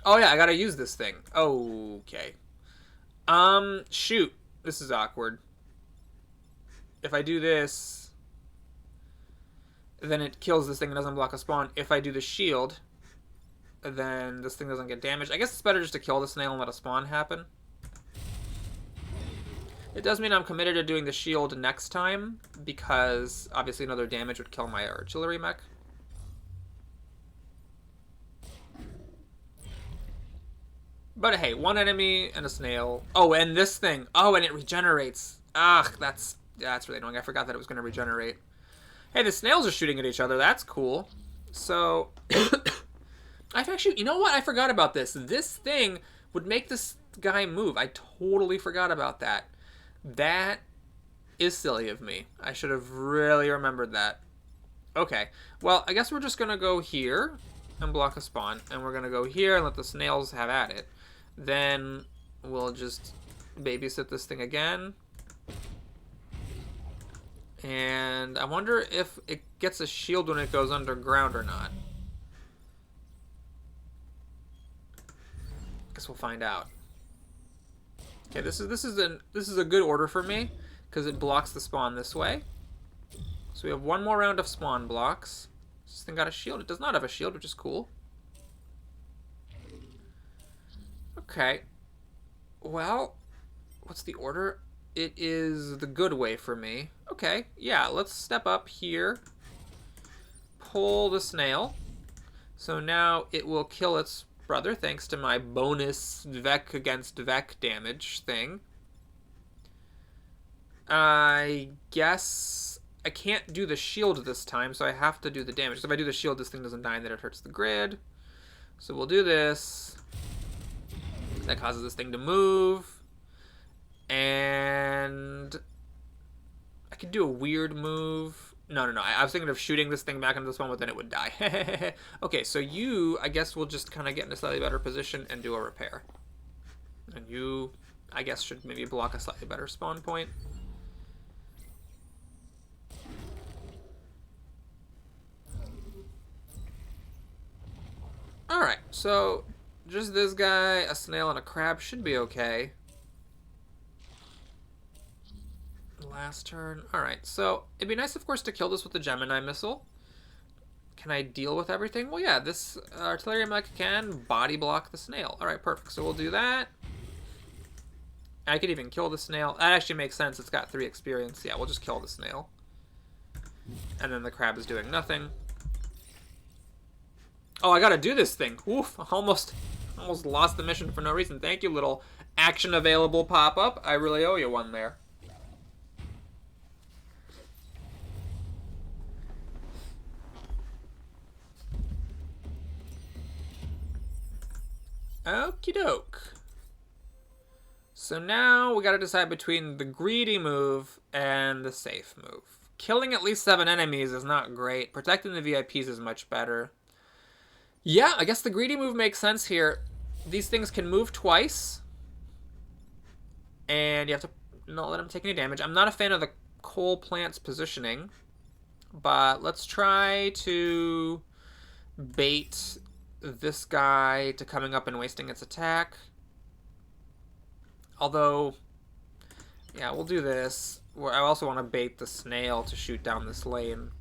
Oh yeah, I gotta use this thing. Okay. Shoot. This is awkward. if I do this, then it kills this thing and doesn't block a spawn. If I do the shield, then this thing doesn't get damaged. I guess it's better just to kill the snail and let a spawn happen. It does mean I'm committed to doing the shield next time, because obviously another damage would kill my artillery mech. But hey, one enemy and a snail. Oh, and this thing. Oh, and it regenerates. Ah, that's really annoying. I forgot that it was going to regenerate. Hey, the snails are shooting at each other. That's cool. So, I've actually... You know what? I forgot about this. This thing would make this guy move. I totally forgot about that. That is silly of me. I should have really remembered that. Okay. Well, I guess we're just going to go here and block a spawn. And we're going to go here and let the snails have at it. Then we'll just babysit this thing again. And I wonder if it gets a shield when it goes underground or not. Guess we'll find out. Okay, this is a good order for me because it blocks the spawn this way. So we have one more round of spawn blocks. This thing got a shield. It does not have a shield, which is cool. Okay. Well, what's the order? It is the good way for me. Okay, yeah, let's step up here. Pull the snail. So now it will kill its brother thanks to my bonus Vec against Vec damage thing. I guess I can't do the shield this time, so I have to do the damage. So if I do the shield, this thing doesn't die and then it hurts the grid. So we'll do this. That causes this thing to move. And I could do a weird move. No. I was thinking of shooting this thing back into the spawn, but then it would die. Okay, so you, I guess we'll just kind of get in a slightly better position and do a repair. And you, I guess, should maybe block a slightly better spawn point. Alright, so just this guy, a snail, and a crab should be okay. Last turn. Alright, so it'd be nice, of course, to kill this with the Gemini missile. Can I deal with everything? Well, yeah, this artillery mech can body block the snail. Alright, perfect. So we'll do that. I could even kill the snail. That actually makes sense. It's got 3 experience. Yeah, we'll just kill the snail. And then the crab is doing nothing. Oh, I gotta do this thing. Oof, almost lost the mission for no reason. Thank you, little action available pop-up. I really owe you one there. Okie doke. So now we gotta decide between the greedy move and the safe move. Killing at least 7 enemies is not great. Protecting the VIPs is much better. Yeah, I guess the greedy move makes sense here. These things can move twice. And you have to not let them take any damage. I'm not a fan of the coal plant's positioning. But let's try to bait this guy to coming up and wasting its attack. Although, yeah, we'll do this. I also want to bait the snail to shoot down this lane.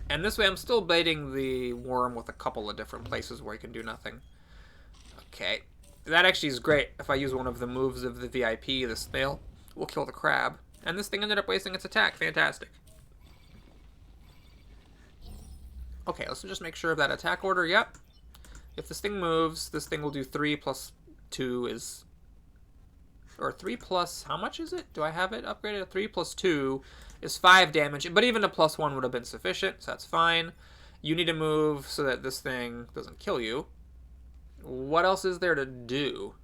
And this way I'm still baiting the worm with a couple of different places where he can do nothing. Okay. That actually is great. If I use one of the moves of the VIP, the snail will kill the crab. And this thing ended up wasting its attack. Fantastic. Okay, let's just make sure of that attack order. Yep. If this thing moves, this thing will do 3 plus 2 is... Or 3 plus... How much is it? Do I have it upgraded? 3 plus 2 is 5 damage. But even a plus 1 would have been sufficient, so that's fine. You need to move so that this thing doesn't kill you. What else is there to do?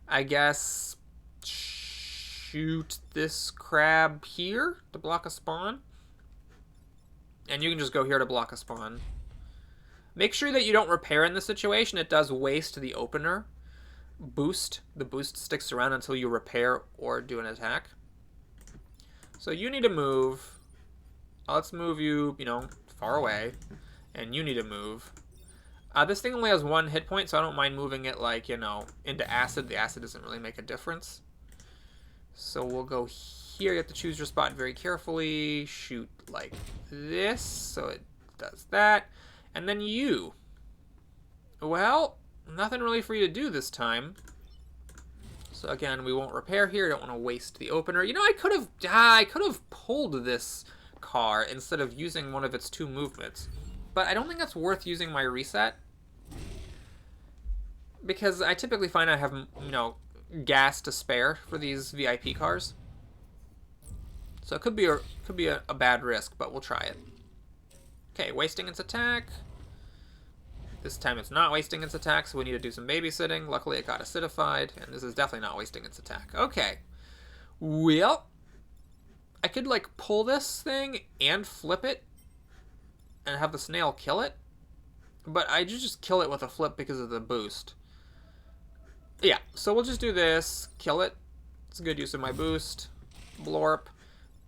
I guess... shoot this crab here to block a spawn. And you can just go here to block a spawn. Make sure that you don't repair in this situation. It does waste the opener boost. The boost sticks around until you repair or do an attack. So you need to move. Let's move you, far away. And you need to move. This thing only has 1 hit point, so I don't mind moving it, into acid. The acid doesn't really make a difference. So we'll go here, you have to choose your spot very carefully. Shoot like this, so it does that. And then you. Well, nothing really for you to do this time. So again, we won't repair here. Don't want to waste the opener. You know, I could have pulled this car instead of using one of its 2 movements. But I don't think that's worth using my reset. Because I typically find I have, you know, gas to spare for these VIP cars. So it could be a bad risk, but we'll try it. Okay, wasting its attack. This time it's not wasting its attack, so we need to do some babysitting. Luckily it got acidified, and this is definitely not wasting its attack. Okay. Well, I could, like, pull this thing and flip it and have the snail kill it. But I just kill it with a flip because of the boost. Yeah, so we'll just do this. Kill it. It's a good use of my boost. Blorp.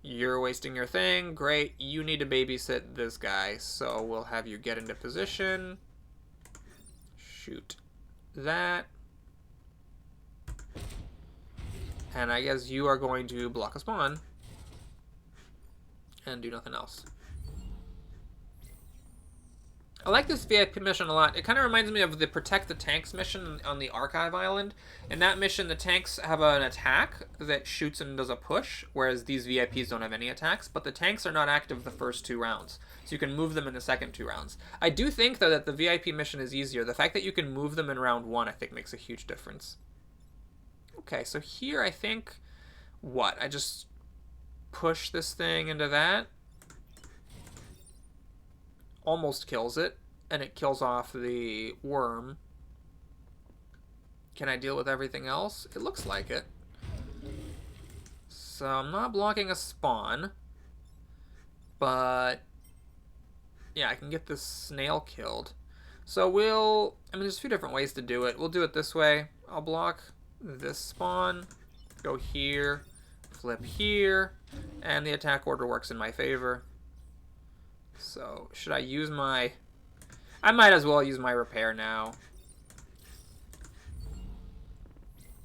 You're wasting your thing. Great. You need to babysit this guy, so we'll have you get into position. Shoot that. And I guess you are going to block a spawn and do nothing else. I like this VIP mission a lot. It kind of reminds me of the Protect the Tanks mission on the Archive Island. In that mission, the tanks have an attack that shoots and does a push, whereas these VIPs don't have any attacks, but the tanks are not active the first 2 rounds, so you can move them in the second 2 rounds. I do think, though, that the VIP mission is easier. The fact that you can move them in round 1, I think, makes a huge difference. Okay, so here I think, what? I just push this thing into that. Almost kills it, and it kills off the worm. Can I deal with everything else? It looks like it. So I'm not blocking a spawn, but yeah, I can get this snail killed. So I mean, there's a few different ways to do it. We'll do it this way. I'll block this spawn, go here, flip here, and the attack order works in my favor. So, should I use my... I might as well use my repair now.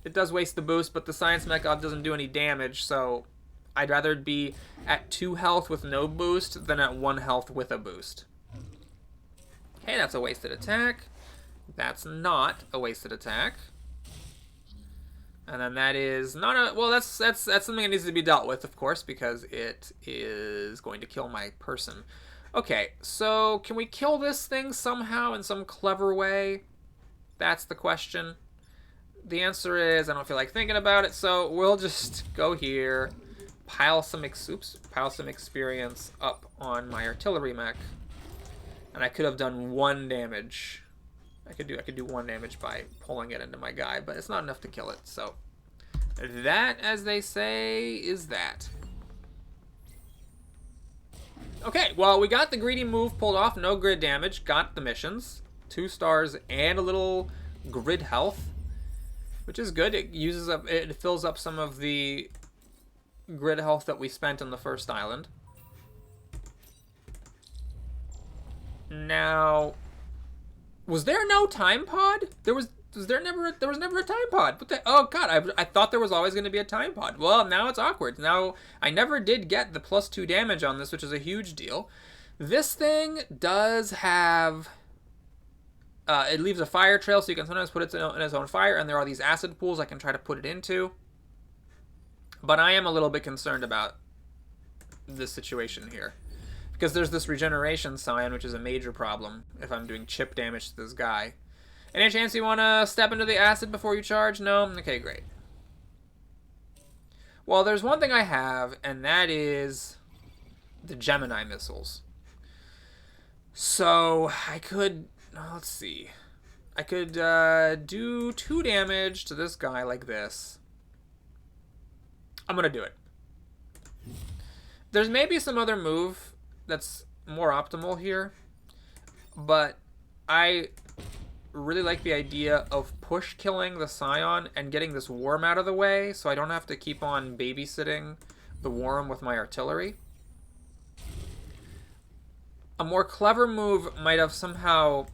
It does waste the boost, but the Science Mech doesn't do any damage, so I'd rather be at 2 health with no boost than at 1 health with a boost. Okay, that's a wasted attack. That's not a wasted attack. And then that is not a... Well, that's something that needs to be dealt with, of course, because it is going to kill my person. Okay, so can we kill this thing somehow in some clever way? That's the question. The answer is I don't feel like thinking about it, so we'll just go here, pile some experience up on my artillery mech, and I could have done 1 damage. I could do 1 damage by pulling it into my guy, but it's not enough to kill it. So that, as they say, is that. Okay, well, we got the greedy move pulled off. No grid damage. Got the missions. 2 stars and a little grid health, which is good. It fills up some of the grid health that we spent on the first island. Now, was there no time pod? There was never a time pod. What the, oh god, I thought there was always going to be a time pod. Well, now it's awkward. Now, I never did get the +2 damage on this, which is a huge deal. This thing does have... it leaves a fire trail, so you can sometimes put it in its own fire, and there are these acid pools I can try to put it into. But I am a little bit concerned about this situation here, because there's this regeneration sign, which is a major problem if I'm doing chip damage to this guy. Any chance you want to step into the acid before you charge? No? Okay, great. Well, there's one thing I have, and that is the Gemini missiles. So, I could... let's see. I could do 2 damage to this guy like this. I'm going to do it. There's maybe some other move that's more optimal here, but I really like the idea of push killing the Scion and getting this worm out of the way so I don't have to keep on babysitting the worm with my artillery. A more clever move might have somehow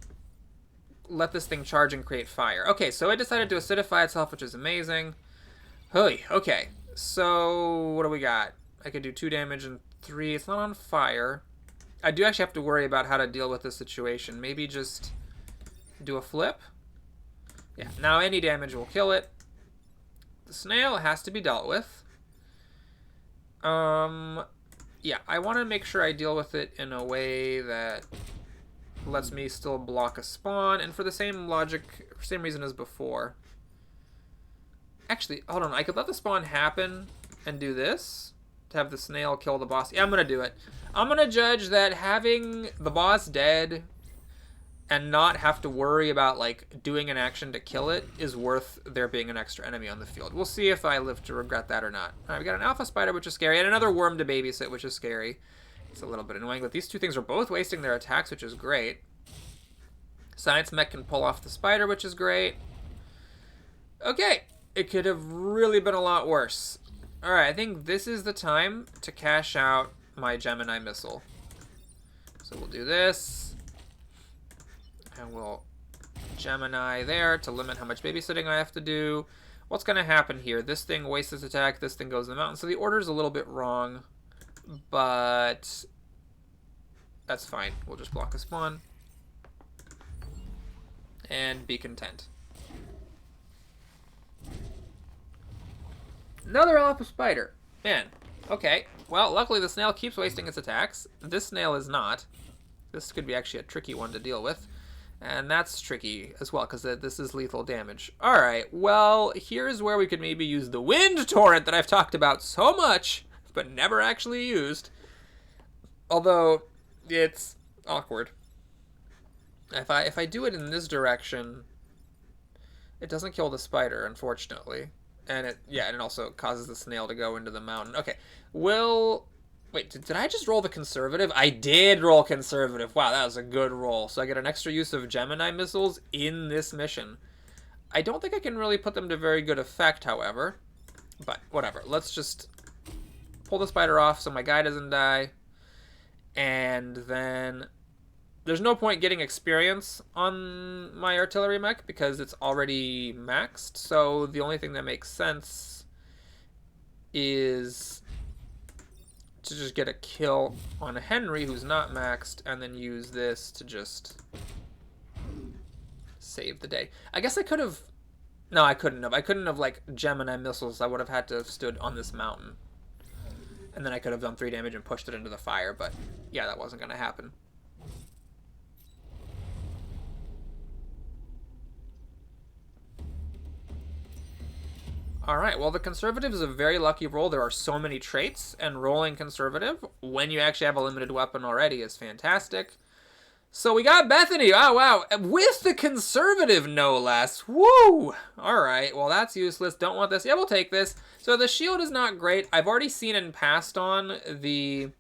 let this thing charge and create fire. Okay, so it decided to acidify itself, which is amazing. Hey, okay. So, what do we got? I could do 2 damage and 3. It's not on fire. I do actually have to worry about how to deal with this situation. Maybe just do a flip. Yeah, now any damage will kill it. The snail has to be dealt with. Yeah, I want to make sure I deal with it in a way that lets me still block a spawn, and for the same logic, same reason as before. Actually, hold on, I could let the spawn happen and do this to have the snail kill the boss. Yeah, I'm gonna do it. I'm gonna judge that having the boss dead and not have to worry about like doing an action to kill it is worth there being an extra enemy on the field. We'll see if I live to regret that or not. All right, we got an alpha spider, which is scary, and another worm to babysit, which is scary. It's a little bit annoying, but these two things are both wasting their attacks, which is great. Science mech can pull off the spider, which is great. Okay, it could have really been a lot worse. All right, I think this is the time to cash out my Gemini missile. So we'll do this. And we'll Gemini there to limit how much babysitting I have to do. What's going to happen here? This thing wastes its attack. This thing goes in the mountain. So the order's a little bit wrong. But that's fine. We'll just block a spawn. And be content. Another alpha spider. Man. Okay. Well, luckily the snail keeps wasting its attacks. This snail is not. This could be actually a tricky one to deal with. And that's tricky as well, because this is lethal damage. Alright, well, here's where we could maybe use the wind torrent that I've talked about so much, but never actually used. Although, it's awkward. If I do it in this direction, it doesn't kill the spider, unfortunately. And it also causes the snail to go into the mountain. Okay, wait, did I just roll the conservative? I did roll conservative. Wow, that was a good roll. So I get an extra use of Gemini missiles in this mission. I don't think I can really put them to very good effect, however. But whatever. Let's just pull the spider off so my guy doesn't die. And then there's no point getting experience on my artillery mech because it's already maxed. So the only thing that makes sense is to just get a kill on a Henry who's not maxed and then use this to just save the day. I guess I could have... No, I couldn't have. I couldn't have, like, Gemini missiles. I would have had to have stood on this mountain. And then I could have done 3 damage and pushed it into the fire, but yeah, that wasn't going to happen. Alright, well the conservative is a very lucky roll. There are so many traits, and rolling conservative when you actually have a limited weapon already is fantastic. So we got Bethany, oh wow, with the conservative no less. Woo! Alright, well that's useless, don't want this. Yeah, we'll take this. So the shield is not great. I've already seen and passed on the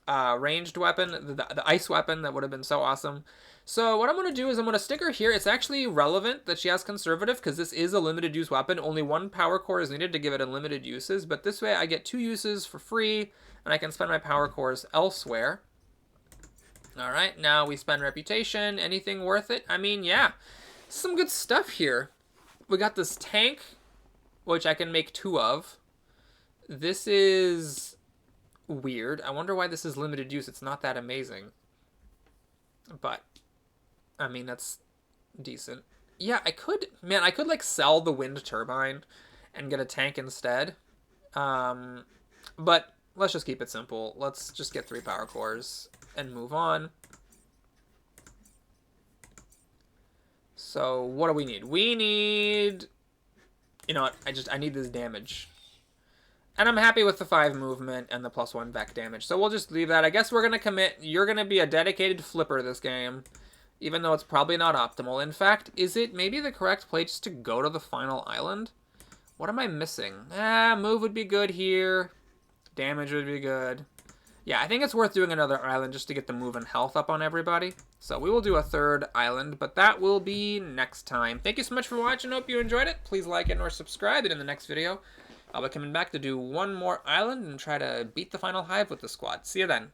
ranged weapon, the ice weapon that would have been so awesome. So what I'm going to do is I'm going to stick her here. It's actually relevant that she has conservative because this is a limited use weapon. Only 1 power core is needed to give it unlimited uses, but this way I get 2 uses for free and I can spend my power cores elsewhere. Alright, now we spend reputation. Anything worth it? I mean, yeah, some good stuff here. We got this tank, which I can make 2 of. This is weird. I wonder why this is limited use. It's not that amazing. But I mean, that's decent. Yeah, I could like sell the wind turbine and get a tank instead. But let's just keep it simple. Let's just get 3 power cores and move on. So what do we need? We need, you know what, I need this damage. And I'm happy with the 5 movement and the +1 Vec damage. So we'll just leave that. I guess we're going to commit. You're going to be a dedicated flipper this game, even though it's probably not optimal. In fact, is it maybe the correct play just to go to the final island? What am I missing? Move would be good here. Damage would be good. Yeah, I think it's worth doing another island just to get the move and health up on everybody. So we will do a 3rd island, but that will be next time. Thank you so much for watching. Hope you enjoyed it. Please like it or subscribe. And in the next video, I'll be coming back to do 1 more island and try to beat the final hive with the squad. See you then.